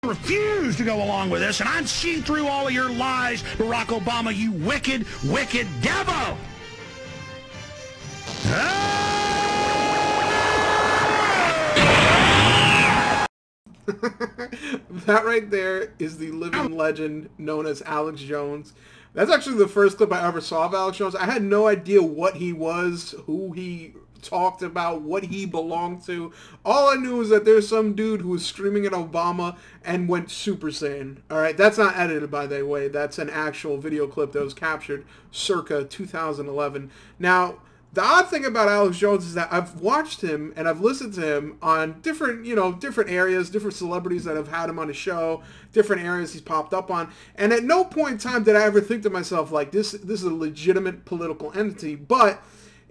refuse to go along with this, and I'm seeing through all of your lies, Barack Obama, you wicked, wicked devil! That right there is the living legend known as Alex Jones. That's actually the first clip I ever saw of Alex Jones. I had no idea what he was, who he talked about, what he belonged to. All I knew was that there's some dude who was screaming at Obama and went Super Saiyan. Alright, that's not edited, by the way. That's an actual video clip that was captured circa 2011. Now, the odd thing about Alex Jones is that I've watched him and I've listened to him on different, different areas, different celebrities that have had him on the show, different areas he's popped up on. And at no point in time did I ever think to myself, like, this is a legitimate political entity. But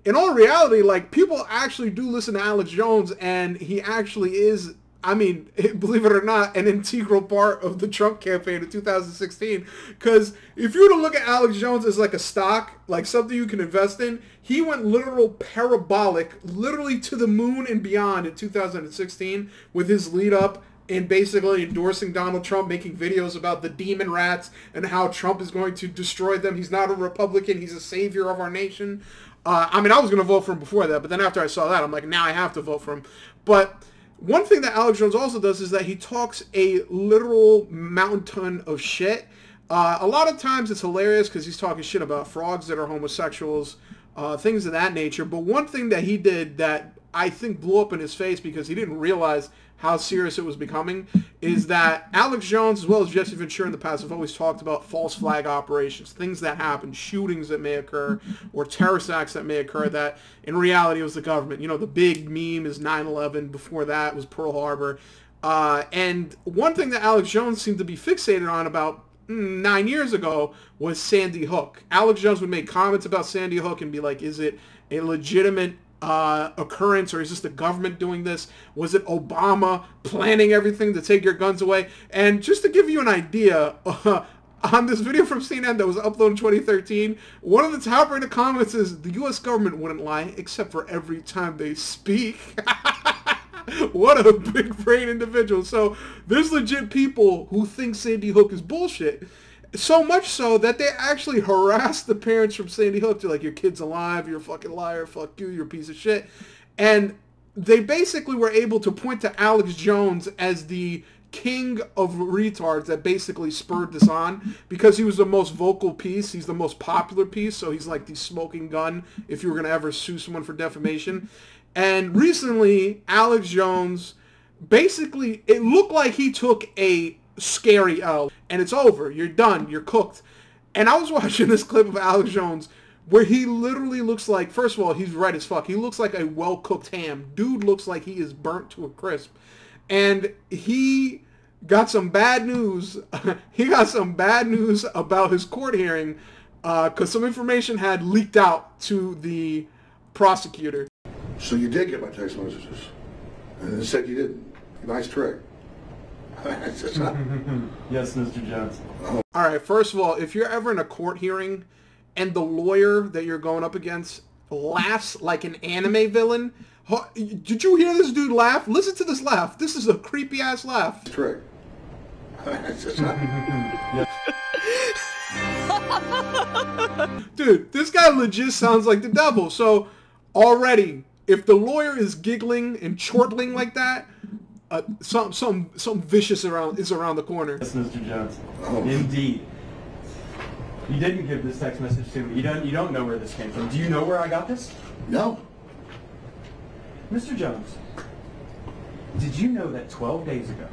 in all reality, like, people actually do listen to Alex Jones, and he actually is, I mean, believe it or not, an integral part of the Trump campaign in 2016. Because if you were to look at Alex Jones as like a stock, like something you can invest in, he went literal parabolic, literally to the moon and beyond in 2016 with his lead up and basically endorsing Donald Trump, making videos about the demon rats and how Trump is going to destroy them. He's not a Republican. He's a savior of our nation. I mean, I was going to vote for him before that, but then after I saw that, I'm like, now I have to vote for him. But one thing that Alex Jones also does is that he talks a literal mountain ton of shit. A lot of times it's hilarious because he's talking shit about frogs that are homosexuals, things of that nature. But one thing that he did that I think blew up in his face because he didn't realize how serious it was becoming is that Alex Jones, as well as Jesse Ventura in the past, have always talked about false flag operations, things that happen, shootings that may occur, or terrorist acts that may occur that in reality was the government. You know, the big meme is 9/11. Before that was Pearl Harbor. And one thing that Alex Jones seemed to be fixated on about 9 years ago was Sandy Hook. Alex Jones would make comments about Sandy Hook and be like, is it a legitimate occurrence, or is this the government doing this? Was it Obama planning everything to take your guns away? And just to give you an idea, on this video from CNN that was uploaded in 2013, one of the top rated comments is, the U.S. government wouldn't lie except for every time they speak. What a big brain individual. So there's legit people who think Sandy Hook is bullshit. So much so that they actually harassed the parents from Sandy Hook. They're like, your kid's alive, you're a fucking liar, fuck you, you're a piece of shit. And they basically were able to point to Alex Jones as the king of retards that basically spurred this on, because he was the most vocal piece, he's the most popular piece, so he's like the smoking gun if you were going to ever sue someone for defamation. And recently, Alex Jones, basically, it looked like he took a scary L, and it's over. You're done. You're cooked. And I was watching this clip of Alex Jones where he literally looks like, first of all, he's red as fuck. He looks like a well-cooked ham. Dude looks like he is burnt to a crisp. And he got some bad news. He got some bad news about his court hearing because some information had leaked out to the prosecutor. So you did get my text messages, and it said you didn't. Nice trick. Yes, Mr. Jones. All right, first of all, if you're ever in a court hearing and the lawyer that you're going up against laughs like an anime villain, did you hear this dude laugh? Listen to this laugh. This is a creepy ass laugh. Trick. Dude, this guy legit sounds like the devil. So already, if the lawyer is giggling and chortling like that, some vicious is around the corner. Yes, Mr. Jones. Indeed. You didn't give this text message to me. You don't know where this came from. Do you know where I got this? No. Mr. Jones, did you know that 12 days ago,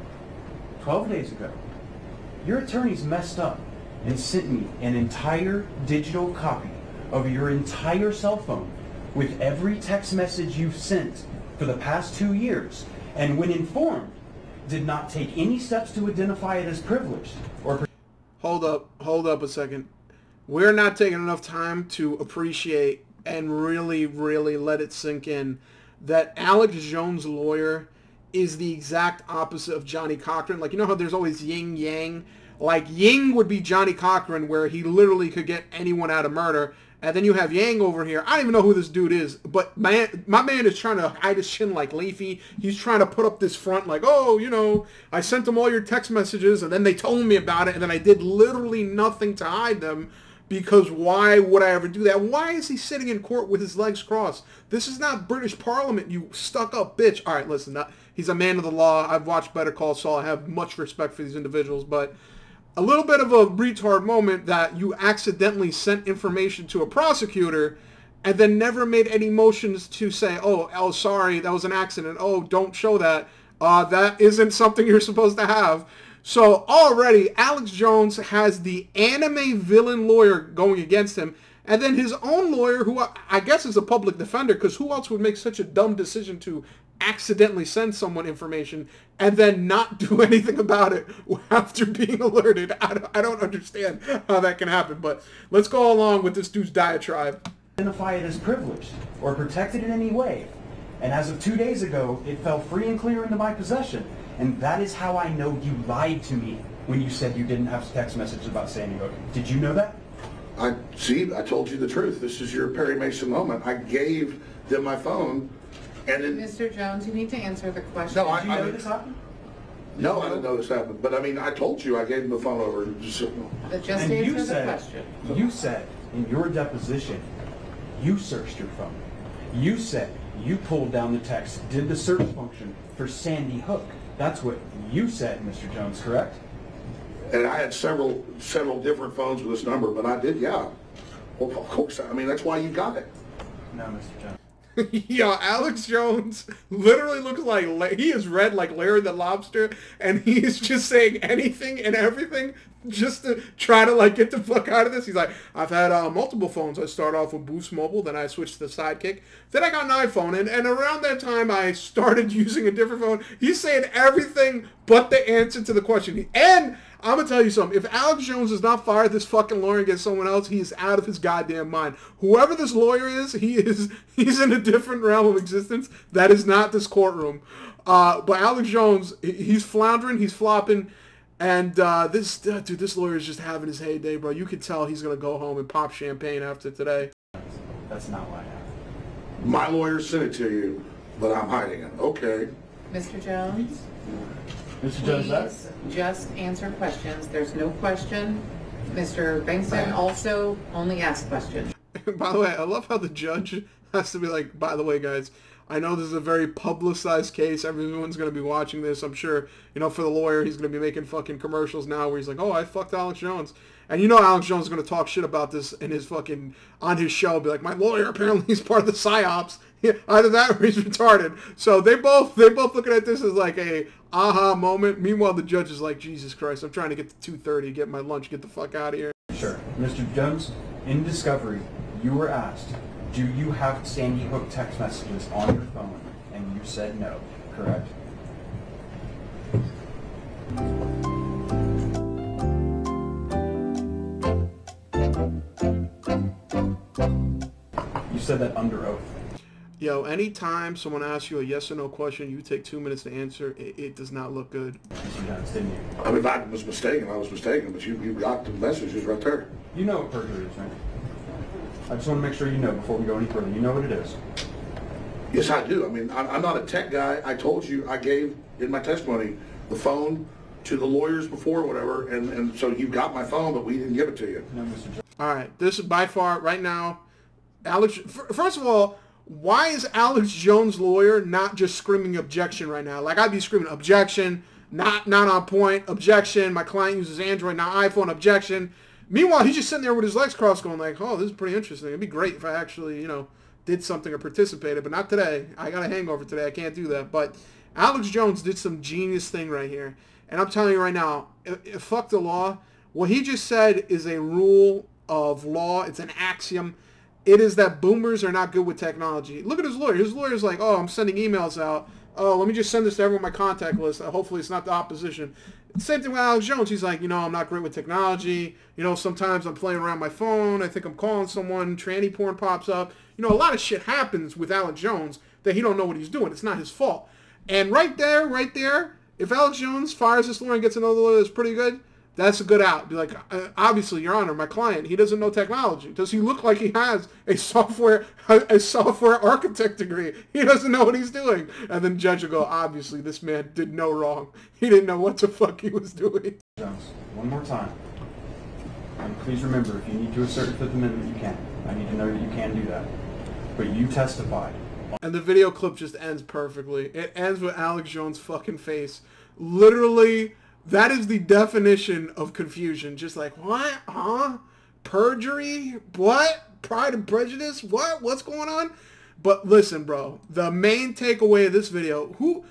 your attorneys messed up and sent me an entire digital copy of your entire cell phone with every text message you've sent for the past 2 years, and when informed, did not take any steps to identify it as privileged or... Hold up a second. We're not taking enough time to appreciate and really, really let it sink in that Alex Jones' lawyer is the exact opposite of Johnny Cochran. Like, you know how there's always yin yang? Like, Ying would be Johnny Cochran, where he literally could get anyone out of murder, And then you have Yang over here. I don't even know who this dude is, but my man is trying to hide his chin like Leafy. He's trying to put up this front like, oh, you know, I sent them all your text messages, and then they told me about it, and then I did literally nothing to hide them, because why would I ever do that? Why is he sitting in court with his legs crossed? This is not British Parliament, you stuck-up bitch. All right, listen, he's a man of the law. I've watched Better Call Saul. I have much respect for these individuals, but a little bit of a retard moment that you accidentally sent information to a prosecutor and then never made any motions to say, oh, sorry, that was an accident. Oh, don't show that. That isn't something you're supposed to have. So already, Alex Jones has the anime villain lawyer going against him, and then his own lawyer, who I guess is a public defender, because who else would make such a dumb decision to accidentally send someone information and then not do anything about it after being alerted? I don't understand how that can happen, but let's go along with this dude's diatribe. Identify it as privileged or protected in any way. And as of 2 days ago, it fell free and clear into my possession. And that is how I know you lied to me when you said you didn't have text messages about Sandy Hook. Did you know that? I told you the truth. This is your Perry Mason moment. I gave them my phone, and then... Mr. Jones, you need to answer the question. No, Did you know this happened? No, I didn't know this happened. But I mean, I told you I gave them the phone over. Just And answer the question. You said in your deposition, you searched your phone. You said you pulled down the text, did the search function for Sandy Hook. That's what you said, Mr. Jones, correct? And I had several different phones with this number, but I did, yeah. Well, of course. I mean, that's why you got it. No, Mr. Jones. Yo, Alex Jones literally looks like he is red like Larry the Lobster, and he is just saying anything and everything just to try to like get the fuck out of this. He's like, I've had multiple phones. I start off with Boost Mobile, then I switched to Sidekick, then I got an iPhone, and around that time I started using a different phone. He's saying everything but the answer to the question. And I'm going to tell you something. If Alex Jones does not fire this fucking lawyer and get someone else, he is out of his goddamn mind. Whoever this lawyer is, he's in a different realm of existence. That is not this courtroom. But Alex Jones, he's floundering, he's flopping, and this lawyer is just having his heyday, bro. You can tell he's going to go home and pop champagne after today. That's not what happened. My lawyer sent it to you, but I'm hiding it. Okay. Mr. Jones, Mr. Jones, please just answer questions. There's no question. Mr. Bengtson also only asks questions. By the way, I love how the judge has to be like, by the way, guys, I know this is a very publicized case. Everyone's going to be watching this. I'm sure, you know, for the lawyer, he's going to be making fucking commercials now where he's like, oh, I fucked Alex Jones. And you know Alex Jones is going to talk shit about this in his fucking, on his show, be like, my lawyer, apparently he's part of the PSYOPs. Either that or he's retarded. So they both looking at this as like a aha moment. Meanwhile, the judge is like, Jesus Christ, I'm trying to get to 2:30, get my lunch, get the fuck out of here. Sure. Mr. Jones, in discovery, you were asked, do you have Sandy Hook text messages on your phone? And you said no, correct? You said that under oath. Yo, anytime someone asks you a yes or no question, you take 2 minutes to answer, it does not look good. Mr. Jones, didn't you? I mean, if I was mistaken, but you got the messages right there. You know what perjury is, right? I just want to make sure you know before we go any further. You know what it is. Yes, I do. I mean, I'm not a tech guy. I told you I gave, in my testimony, the phone to the lawyers before or whatever, and so you got my phone, but we didn't give it to you. No, Mr. Jones. All right, this is by far, right now, Alex, first of all, why is Alex Jones' lawyer not just screaming objection right now? Like, I'd be screaming objection, not on point, objection, my client uses Android, not iPhone, objection. Meanwhile, he's just sitting there with his legs crossed going like, oh, this is pretty interesting. It'd be great if I actually, you know, did something or participated, but not today. I got a hangover today. I can't do that. But Alex Jones did some genius thing right here. And I'm telling you right now, fuck the law. What he just said is a rule of law. It's an axiom. It is that boomers are not good with technology. Look at his lawyer. His lawyer's like, oh, I'm sending emails out. Oh, let me just send this to everyone on my contact list. Hopefully it's not the opposition. Same thing with Alex Jones. He's like, you know, I'm not great with technology. You know, sometimes I'm playing around my phone. I think I'm calling someone. Tranny porn pops up. You know, a lot of shit happens with Alex Jones that he don't know what he's doing. It's not his fault. And right there, if Alex Jones fires this lawyer and gets another lawyer that's pretty good, That's a good out. Be like, obviously, Your Honor, my client, he doesn't know technology. Does he look like he has a software architect degree? He doesn't know what he's doing. And then judge will go, obviously, this man did no wrong. He didn't know what the fuck he was doing. Jones, one more time. And please remember, if you need to assert the Fifth Amendment, you can. I need to know that you can do that. But you testified. And the video clip just ends perfectly. It ends with Alex Jones' fucking face. Literally, that is the definition of confusion. Just like, what? Huh? Perjury? What? Pride and Prejudice? What? What's going on? But listen, bro. The main takeaway of this video, who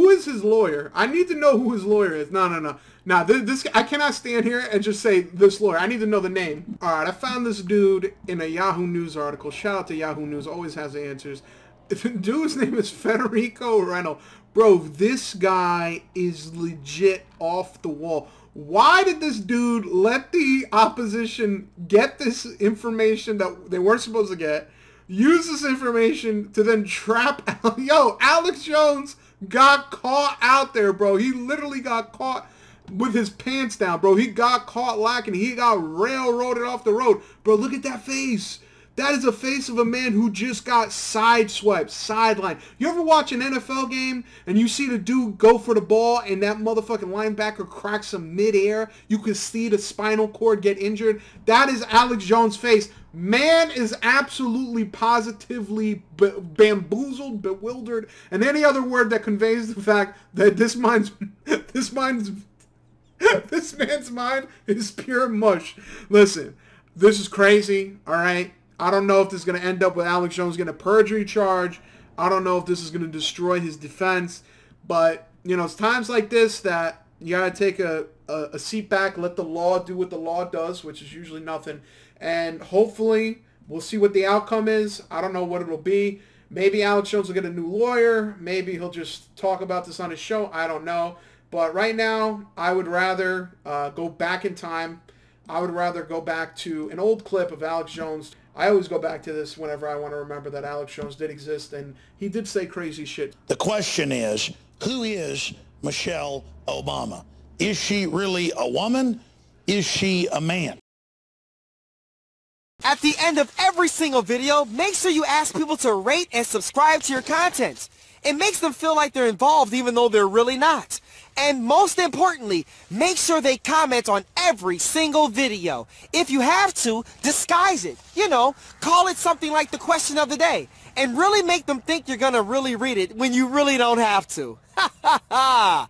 is his lawyer? I need to know who his lawyer is. No. Now, this I cannot stand here and just say this lawyer. I need to know the name. All right, I found this dude in a Yahoo News article. Shout out to Yahoo News. Always has the answers. The dude's name is Federico Reno. Bro, this guy is legit off the wall. Why did this dude let the opposition get this information that they weren't supposed to get? Use this information to then trap... Alex Jones got caught out there, bro. He literally got caught with his pants down, bro. He got caught lacking. He got railroaded off the road. Bro, look at that face. That is a face of a man who just got sideswiped, sidelined. You ever watch an NFL game and you see the dude go for the ball and that motherfucking linebacker cracks him midair? You can see the spinal cord get injured. That is Alex Jones' face. Man is absolutely positively bamboozled, bewildered, and any other word that conveys the fact that this man's mind is pure mush. Listen, this is crazy, all right? I don't know if this is going to end up with Alex Jones getting a perjury charge. I don't know if this is going to destroy his defense. But, you know, it's times like this that you got to take a seat back, let the law do what the law does, which is usually nothing. And hopefully we'll see what the outcome is. I don't know what it'll be. Maybe Alex Jones will get a new lawyer. Maybe he'll just talk about this on his show. I don't know. But right now, I would rather go back in time. I would rather go back to an old clip of Alex Jones. I always go back to this whenever I want to remember that Alex Jones did exist, and he did say crazy shit. The question is, who is Michelle Obama? Is she really a woman? Is she a man? At the end of every single video, make sure you ask people to rate and subscribe to your content. It makes them feel like they're involved even though they're really not. And most importantly, make sure they comment on every single video. If you have to, disguise it. You know, call it something like the question of the day. And really make them think you're gonna really read it when you really don't have to. Ha ha ha!